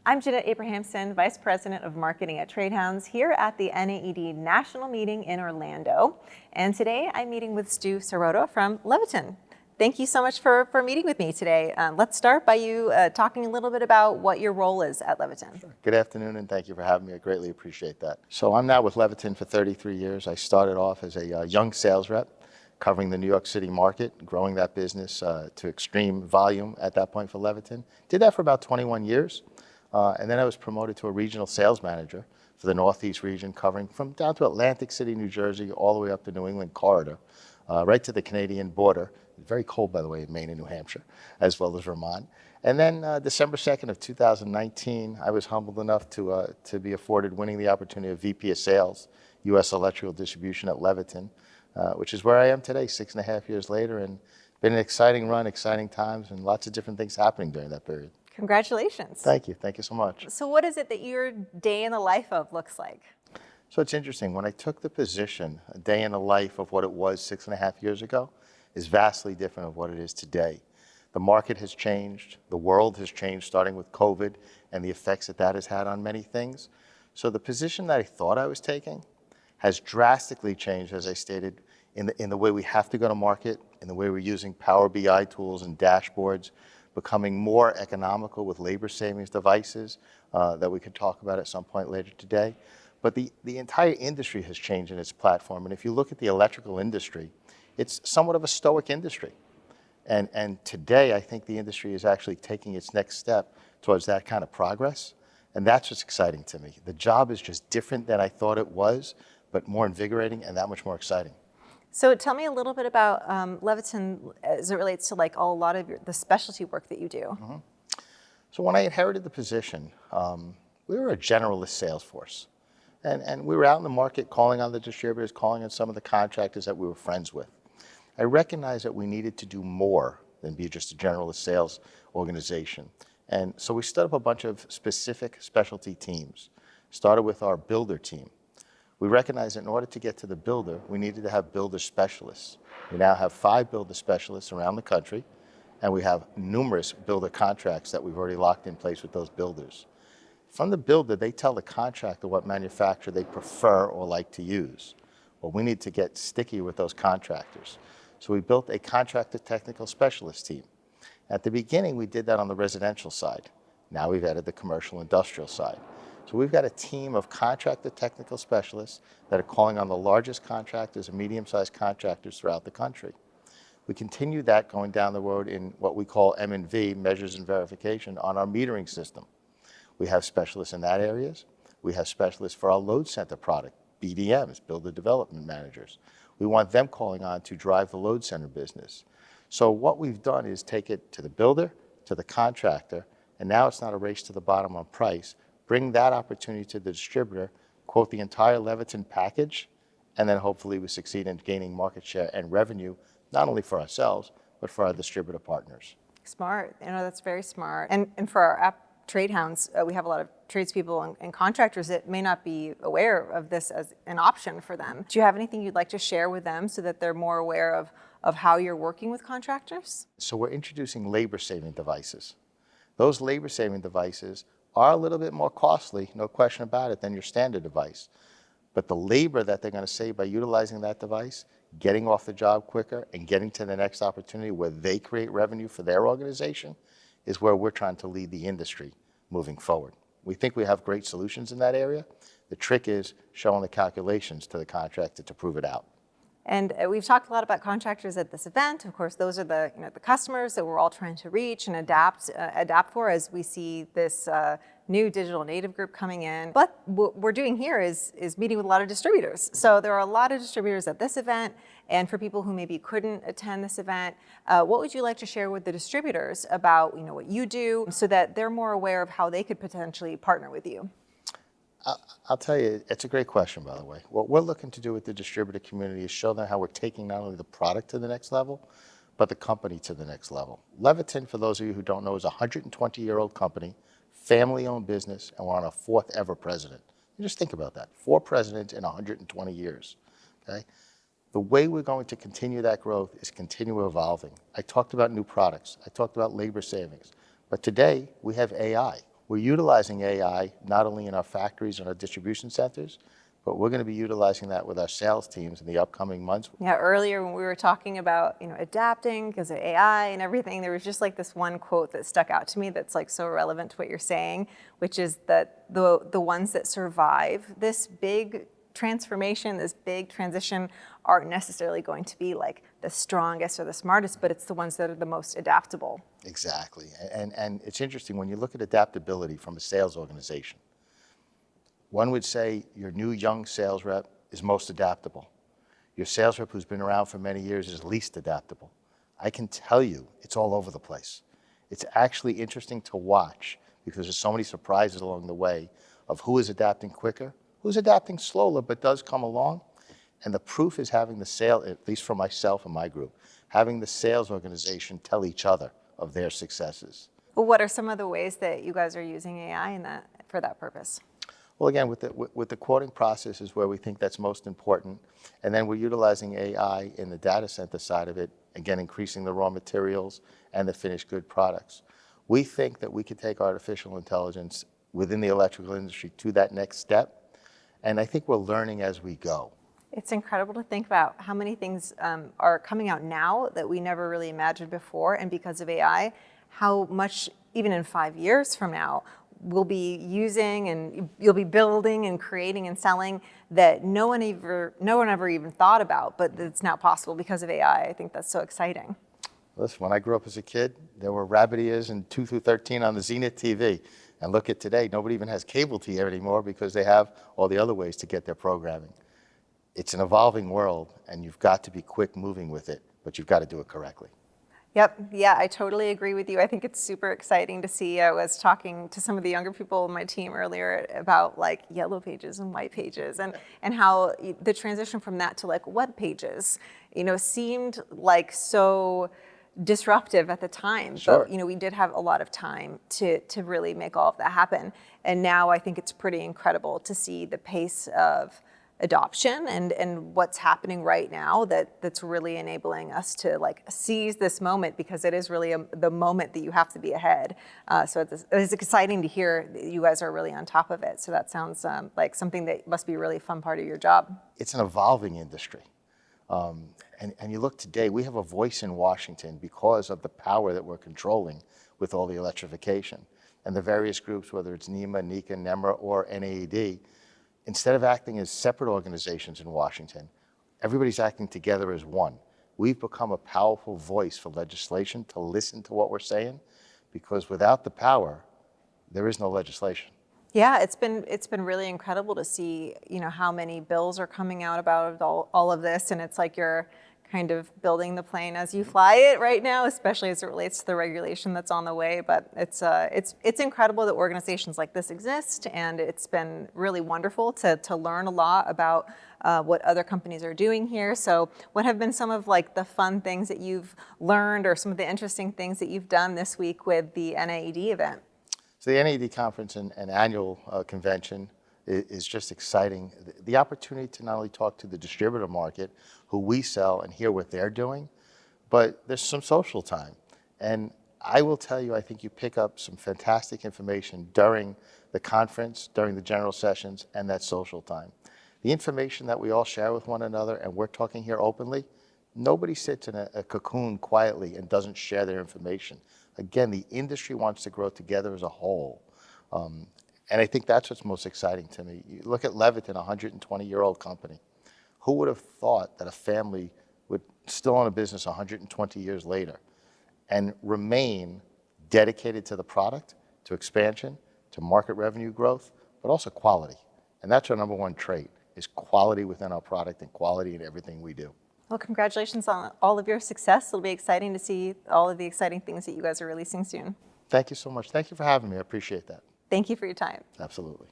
I'm Jeanette Abrahamsen, Vice President of Marketing at Hounds, here at the NAED National Meeting in Orlando. And today I'm meeting with Stu Serota from Leviton. Thank you so much for meeting with me today. Let's start by you talking a little bit about what your role is at Leviton. Sure. Good afternoon, and thank you for having me. I greatly appreciate that. So I'm now with Leviton for 33 years. I started off as a young sales rep, covering the New York City market, growing that business to extreme volume at that point for Leviton. Did that for about 21 years. And then I was promoted to a regional sales manager for the Northeast region, covering from down to Atlantic City, New Jersey, all the way up the New England corridor, right to the Canadian border. Very cold, by the way, in Maine and New Hampshire, as well as Vermont. And then December 2nd of 2019, I was humbled enough to be afforded winning the opportunity of VP of Sales, U.S. Electrical Distribution at Leviton, which is where I am today, 6.5 years later, and been an exciting run, exciting times, and lots of different things happening during that period. Congratulations. Thank you so much. So what is it that your day in the life of looks like? So it's interesting, when I took the position, a day in the life of what it was 6.5 years ago is vastly different of what it is today. The market has changed, the world has changed, starting with COVID and the effects that has had on many things. So the position that I thought I was taking has drastically changed, as I stated, in the way we have to go to market, in the way we're using Power BI tools and dashboards, becoming more economical with labor savings devices that we could talk about at some point later today. But the entire industry has changed in its platform. And if you look at the electrical industry, it's somewhat of a stoic industry. And today, I think the industry is actually taking its next step towards that kind of progress. And that's what's exciting to me. The job is just different than I thought it was, but more invigorating and that much more exciting. So tell me a little bit about Leviton as it relates to like a lot of the specialty work that you do. Mm-hmm. So when I inherited the position, we were a generalist sales force. And we were out in the market calling on the distributors, calling on some of the contractors that we were friends with. I recognized that we needed to do more than be just a generalist sales organization. And so we stood up a bunch of specific specialty teams. Started with our builder team. We recognized that in order to get to the builder, we needed to have builder specialists. We now have 5 builder specialists around the country, and we have numerous builder contracts that we've already locked in place with those builders. From the builder, they tell the contractor what manufacturer they prefer or like to use. Well, we need to get sticky with those contractors. So we built a contractor technical specialist team. At the beginning, we did that on the residential side. Now we've added the commercial industrial side. So we've got a team of contractor technical specialists that are calling on the largest contractors and medium-sized contractors throughout the country. We continue that going down the road in what we call M&V, measures and verification, on our metering system. We have specialists in that areas. We have specialists for our load center product, BDMs, builder development managers. We want them calling on to drive the load center business. So what we've done is take it to the builder, to the contractor, and now it's not a race to the bottom on price. Bring that opportunity to the distributor, quote the entire Leviton package, and then hopefully we succeed in gaining market share and revenue, not only for ourselves, but for our distributor partners. Smart, that's very smart. And for our Hounds, we have a lot of tradespeople and contractors that may not be aware of this as an option for them. Do you have anything you'd like to share with them so that they're more aware of how you're working with contractors? So we're introducing labor-saving devices. Those labor-saving devices are a little bit more costly, no question about it, than your standard device. But the labor that they're going to save by utilizing that device, getting off the job quicker and getting to the next opportunity where they create revenue for their organization, is where we're trying to lead the industry moving forward. We think we have great solutions in that area. The trick is showing the calculations to the contractor to prove it out. And we've talked a lot about contractors at this event. Of course, those are the customers that we're all trying to reach and adapt for as we see this new digital native group coming in. But what we're doing here is meeting with a lot of distributors. So there are a lot of distributors at this event. And for people who maybe couldn't attend this event, what would you like to share with the distributors about what you do so that they're more aware of how they could potentially partner with you? I'll tell you, it's a great question, by the way. What we're looking to do with the distributor community is show them how we're taking not only the product to the next level, but the company to the next level. Leviton, for those of you who don't know, is a 120-year-old company, family-owned business, and we're on our 4th ever president. You just think about that, 4 presidents in 120 years, okay? The way we're going to continue that growth is continue evolving. I talked about new products. I talked about labor savings. But today, we have AI. We're utilizing AI not only in our factories and our distribution centers, but we're going to be utilizing that with our sales teams in the upcoming months. Yeah, earlier when we were talking about, adapting because of AI and everything, there was just like this one quote that stuck out to me that's like so relevant to what you're saying, which is that the ones that survive this big transformation, this big transition, aren't necessarily going to be like the strongest or the smartest, but it's the ones that are the most adaptable. Exactly. And it's interesting when you look at adaptability from a sales organization. One would say your new young sales rep is most adaptable. Your sales rep who's been around for many years is least adaptable. I can tell you it's all over the place. It's actually interesting to watch because there's so many surprises along the way of who is adapting quicker, who's adapting slower but does come along. And the proof is having the sale, at least for myself and my group, having the sales organization tell each other of their successes. Well, what are some of the ways that you guys are using AI for that purpose? Well, again, with the quoting process is where we think that's most important. And then we're utilizing AI in the data center side of it, again, increasing the raw materials and the finished good products. We think that we could take artificial intelligence within the electrical industry to that next step. And I think we're learning as we go. It's incredible to think about how many things are coming out now that we never really imagined before. And because of AI, how much, even in 5 years from now, we'll be using and you'll be building and creating and selling that no one ever even thought about, but it's now possible because of AI. I think that's so exciting. Listen, when I grew up as a kid, there were rabbit ears and 2 through 13 on the Zenith TV. And look at today, nobody even has cable TV anymore because they have all the other ways to get their programming. It's an evolving world, and you've got to be quick moving with it, but you've got to do it correctly. Yep. Yeah, I totally agree with you. I think it's super exciting to see. I was talking to some of the younger people on my team earlier about like yellow pages and white pages and how the transition from that to like web pages, seemed like so disruptive at the time. Sure. But, we did have a lot of time to really make all of that happen. And now I think it's pretty incredible to see the pace of adoption and what's happening right now that's really enabling us to like seize this moment, because it is really the moment that you have to be ahead. So it's exciting to hear that you guys are really on top of it. So that sounds like something that must be a really fun part of your job. It's an evolving industry. And you look today, we have a voice in Washington because of the power that we're controlling with all the electrification. And the various groups, whether it's NEMA, NECA, NEMRA, or NAED, instead of acting as separate organizations in Washington, everybody's acting together as one. We've become a powerful voice for legislation to listen to what we're saying, because without the power, there is no legislation. Yeah, it's been really incredible to see, how many bills are coming out about all of this, and it's like you're kind of building the plane as you fly it right now, especially as it relates to the regulation that's on the way. But it's incredible that organizations like this exist, and it's been really wonderful to learn a lot about what other companies are doing here. So what have been some of like the fun things that you've learned, or some of the interesting things that you've done this week with the NAED event? So the NAED conference and annual convention is just exciting. The opportunity to not only talk to the distributor market, who we sell, and hear what they're doing, but there's some social time. And I will tell you, I think you pick up some fantastic information during the conference, during the general sessions, and that social time. The information that we all share with one another, and we're talking here openly, nobody sits in a cocoon quietly and doesn't share their information. Again, the industry wants to grow together as a whole. And I think that's what's most exciting to me. You look at Leviton, a 120-year-old company. Who would have thought that a family would still own a business 120 years later and remain dedicated to the product, to expansion, to market revenue growth, but also quality? And that's our number one trait, is quality within our product and quality in everything we do. Well, congratulations on all of your success. It'll be exciting to see all of the exciting things that you guys are releasing soon. Thank you so much. Thank you for having me. I appreciate that. Thank you for your time. Absolutely.